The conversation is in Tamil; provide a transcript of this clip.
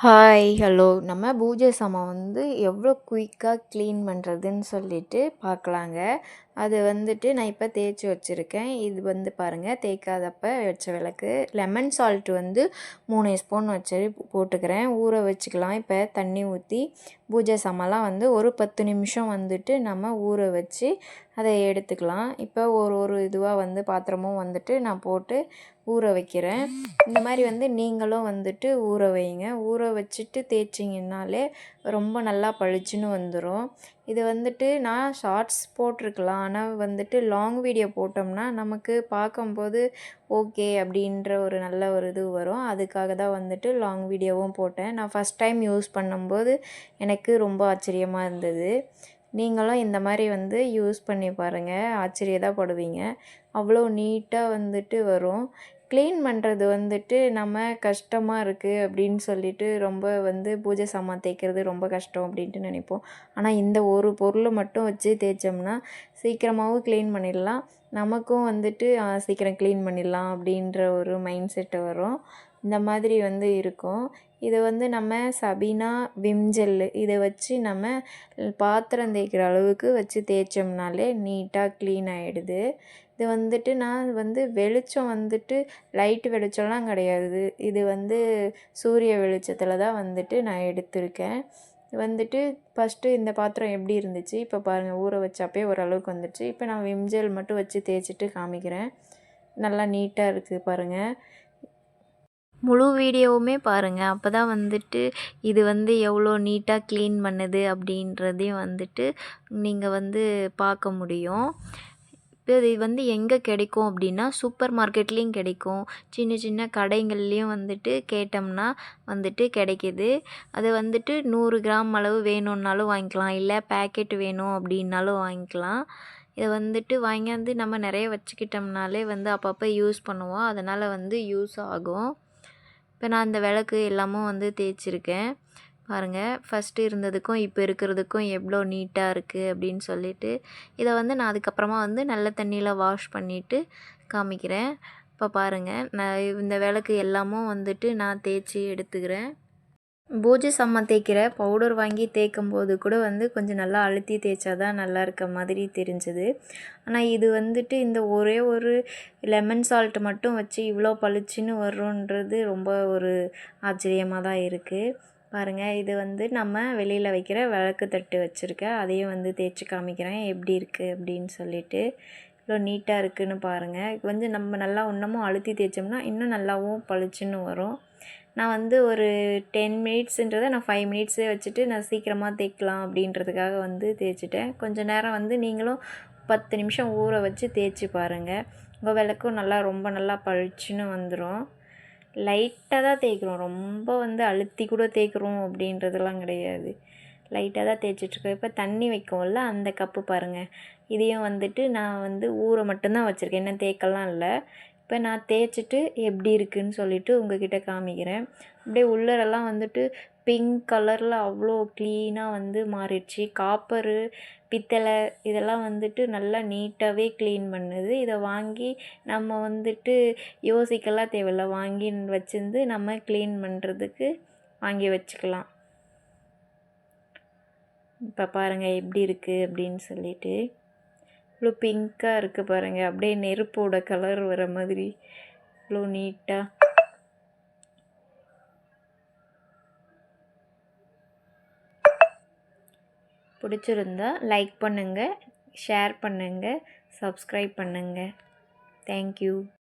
ஹாய் ஹலோ நம்ம பூஜை சாமான் வந்து எவ்வளோ குயிக்காக க்ளீன் பண்ணுறதுன்னு சொல்லிட்டு பார்க்கலாங்க. அது வந்துட்டு நான் இப்போ தேய்ச்சி வச்சுருக்கேன். இது வந்து பாருங்கள், தேய்க்காதப்ப வச்ச விளக்கு. லெமன் சால்ட் வந்து 3 ஸ்பூன் வச்சு போட்டுக்கிறேன். ஊற வச்சுக்கலாம். இப்போ தண்ணி ஊற்றி பூஜை சாமான்லாம் வந்து ஒரு 10 நிமிஷம் வந்துட்டு நம்ம ஊற வச்சு அதை எடுத்துக்கலாம். இப்போ ஒரு இதுவாக வந்து பாத்திரமும் வந்துட்டு நான் போட்டு ஊற வைக்கிறேன். இந்த மாதிரி வந்து நீங்களும் வந்துட்டு ஊற வைங்க. ஊற வச்சுட்டு தேய்ச்சிங்கனாலே ரொம்ப நல்லா பளிச்சுன்னு வந்துடும். இது வந்துட்டு நான் ஷார்ட்ஸ் போட்டிருக்கலாம், ஆனால் வந்துட்டு லாங் வீடியோ போட்டோம்னா நமக்கு பார்க்கும்போது ஓகே அப்படின்ற ஒரு நல்ல ஒரு இது வரும். அதுக்காக தான் வந்துட்டு லாங் வீடியோவும் போட்டேன். நான் ஃபஸ்ட் டைம் யூஸ் பண்ணும்போது எனக்கு ரொம்ப ஆச்சரியமாக இருந்தது. நீங்களும் இந்த மாதிரி வந்து யூஸ் பண்ணி பாருங்கள், ஆச்சரியப்படுவீங்க. அவ்வளோ நீட்டாக வந்துட்டு வரும். க்ளீன் பண்ணுறது வந்துட்டு நம்ம கஷ்டமாக இருக்குது அப்படின்னு சொல்லிட்டு ரொம்ப வந்து பூஜை சாமான் தேய்க்கிறது ரொம்ப கஷ்டம் அப்படின்ட்டு நினைப்போம். ஆனால் இந்த ஒரு பொருளை மட்டும் வச்சு தேய்ச்சோம்னா சீக்கிரமாகவும் க்ளீன் பண்ணிடலாம். நமக்கும் வந்துட்டு சீக்கிரம் க்ளீன் பண்ணிடலாம் அப்படின்ற ஒரு மைண்ட் செட்டு வரும். இந்த மாதிரி வந்து இருக்கும். இதை வந்து நம்ம சபீனா விம் ஜெல்லு இதை வச்சு நம்ம பாத்திரம் தேய்க்கிற அளவுக்கு வச்சு தேய்ச்சோம்னாலே நீட்டாக க்ளீன் ஆகிடுது. இது வந்துட்டு நான் வந்து வெளிச்சம் வந்துட்டு லைட்டு வெளிச்சம்லாம் கிடையாது. இது வந்து சூரிய வெளிச்சத்தில் தான் வந்துட்டு நான் எடுத்திருக்கேன். வந்துட்டு ஃபஸ்ட்டு இந்த பாத்திரம் எப்படி இருந்துச்சு, இப்போ பாருங்கள், ஊற வச்சப்பே ஓரளவுக்கு வந்துடுச்சு. இப்போ நான் விம் ஜெல் மட்டும் வச்சு தேய்ச்சிட்டு காமிக்கிறேன். நல்லா நீட்டாக இருக்குது பாருங்கள். முழு வீடியோவுமே பாருங்கள். அப்போ தான் வந்துட்டு இது வந்து எவ்வளோ நீட்டாக க்ளீன் பண்ணுது அப்படின்றதையும் வந்துட்டு நீங்கள் வந்து பார்க்க முடியும். இது வந்து எங்கே கிடைக்கும் அப்படின்னா, சூப்பர் மார்க்கெட்லேயும் கிடைக்கும். சின்ன சின்ன கடைகள்லேயும் வந்துட்டு கேட்டோம்னா வந்துட்டு கிடைக்கிது. அது வந்துட்டு 100 கிராம் அளவு வேணும்னாலும் வாங்கிக்கலாம், இல்லை பேக்கெட் வேணும் அப்படின்னாலும் வாங்கிக்கலாம். இதை வந்துட்டு வாங்கியாந்து நம்ம நிறைய வச்சுக்கிட்டோம்னாலே வந்து அப்பப்போ யூஸ் பண்ணுவோம். அதனால் வந்து யூஸ் ஆகும். இப்போ நான் இந்த விளக்கு எல்லாமும் வந்து தேய்ச்சிருக்கேன். பாருங்கள், ஃபஸ்ட்டு இருந்ததுக்கும் இப்போ இருக்கிறதுக்கும் எவ்வளோ நீட்டாக இருக்குது அப்படின்னு சொல்லிட்டு. இதை வந்து நான் அதுக்கப்புறமா வந்து நல்ல தண்ணியில் வாஷ் பண்ணிவிட்டு காமிக்கிறேன். இப்போ பாருங்கள், நான் இந்த விளக்கு எல்லாமும் வந்துட்டு நான் தேய்ச்சி எடுத்துக்கிறேன். பூஜை சாமான் தேய்க்கிற பவுடர் வாங்கி தேய்க்கும்போது கூட வந்து கொஞ்சம் நல்லா அழுத்தி தேய்ச்சா தான் நல்லா இருக்க மாதிரி தெரிஞ்சுது. ஆனால் இது வந்துட்டு இந்த ஒரே ஒரு லெமன் சால்ட் மட்டும் வச்சு இவ்வளோ பளிச்சுன்னு வரும்ன்றது ரொம்ப ஒரு ஆச்சரியமாக தான் இருக்குது. பாருங்கள், இது வந்து நம்ம வெளியில் வைக்கிற விளக்கு தட்டு வச்சுருக்கேன். அதையும் வந்து தேய்ச்சி காமிக்கிறேன் எப்படி இருக்குது அப்படின்னு சொல்லிட்டு. இவ்வளோ நீட்டாக இருக்குதுன்னு பாருங்கள். வந்து நம்ம நல்லா இன்னமும் அழுத்தி தேய்ச்சோம்னா இன்னும் நல்லாவும் பளிச்சுன்னு வரும். நான் வந்து ஒரு 10 மினிட்ஸுன்றதை நான் 5 மினிட்ஸே வச்சுட்டு நான் சீக்கிரமாக தேய்க்கலாம் அப்படின்றதுக்காக வந்து தேய்ச்சிட்டேன். கொஞ்சம் நேரம் வந்து நீங்களும் 10 நிமிஷம் ஊற வச்சு தேய்ச்சி பாருங்கள். உங்கள் விளக்கும் ரொம்ப நல்லா பளிச்சுன்னு வந்துடும். லைட்டாக தான் தேய்க்கிறோம், ரொம்ப வந்து அழுத்தி கூட தேய்க்கிறோம் அப்படின்றதெல்லாம் கிடையாது. லைட்டாக தான் தேய்ச்சிட்ருக்கேன். இப்போ தண்ணி வைக்கும்ல அந்த கப்பு பாருங்கள், இதையும் வந்துட்டு நான் வந்து ஊற மட்டும்தான் வச்சுருக்கேன், இன்னும் தேய்க்கலாம் இல்லை. இப்போ நான் தேய்ச்சிட்டு எப்படி இருக்குதுன்னு சொல்லிவிட்டு உங்கள்கிட்ட காமிக்கிறேன். அப்படியே உள்ளரெல்லாம் வந்துட்டு பிங்க் கலரில் அவ்வளோ க்ளீனாக வந்து மாறிடுச்சு. காப்பரு, பித்தளை இதெல்லாம் வந்துட்டு நல்லா நீட்டாகவே க்ளீன் பண்ணுது. இதை வாங்கி நம்ம வந்துட்டு யோசிக்கலாம் தேவையில்ல, வாங்கி வச்சிருந்து நம்ம க்ளீன் பண்ணுறதுக்கு வாங்கி வச்சுக்கலாம். இப்போ பாருங்கள் எப்படி இருக்குது அப்படின்னு சொல்லிட்டு. இவ்வளோ பிங்க்காக இருக்குது பாருங்கள், அப்படியே நெருப்போட கலர் வர மாதிரி இவ்வளோ நீட்டாக. பிடிச்சிருந்தா லைக் பண்ணுங்கள், ஷேர் பண்ணுங்கள், சப்ஸ்கிரைப் பண்ணுங்கள். தேங்க்யூ.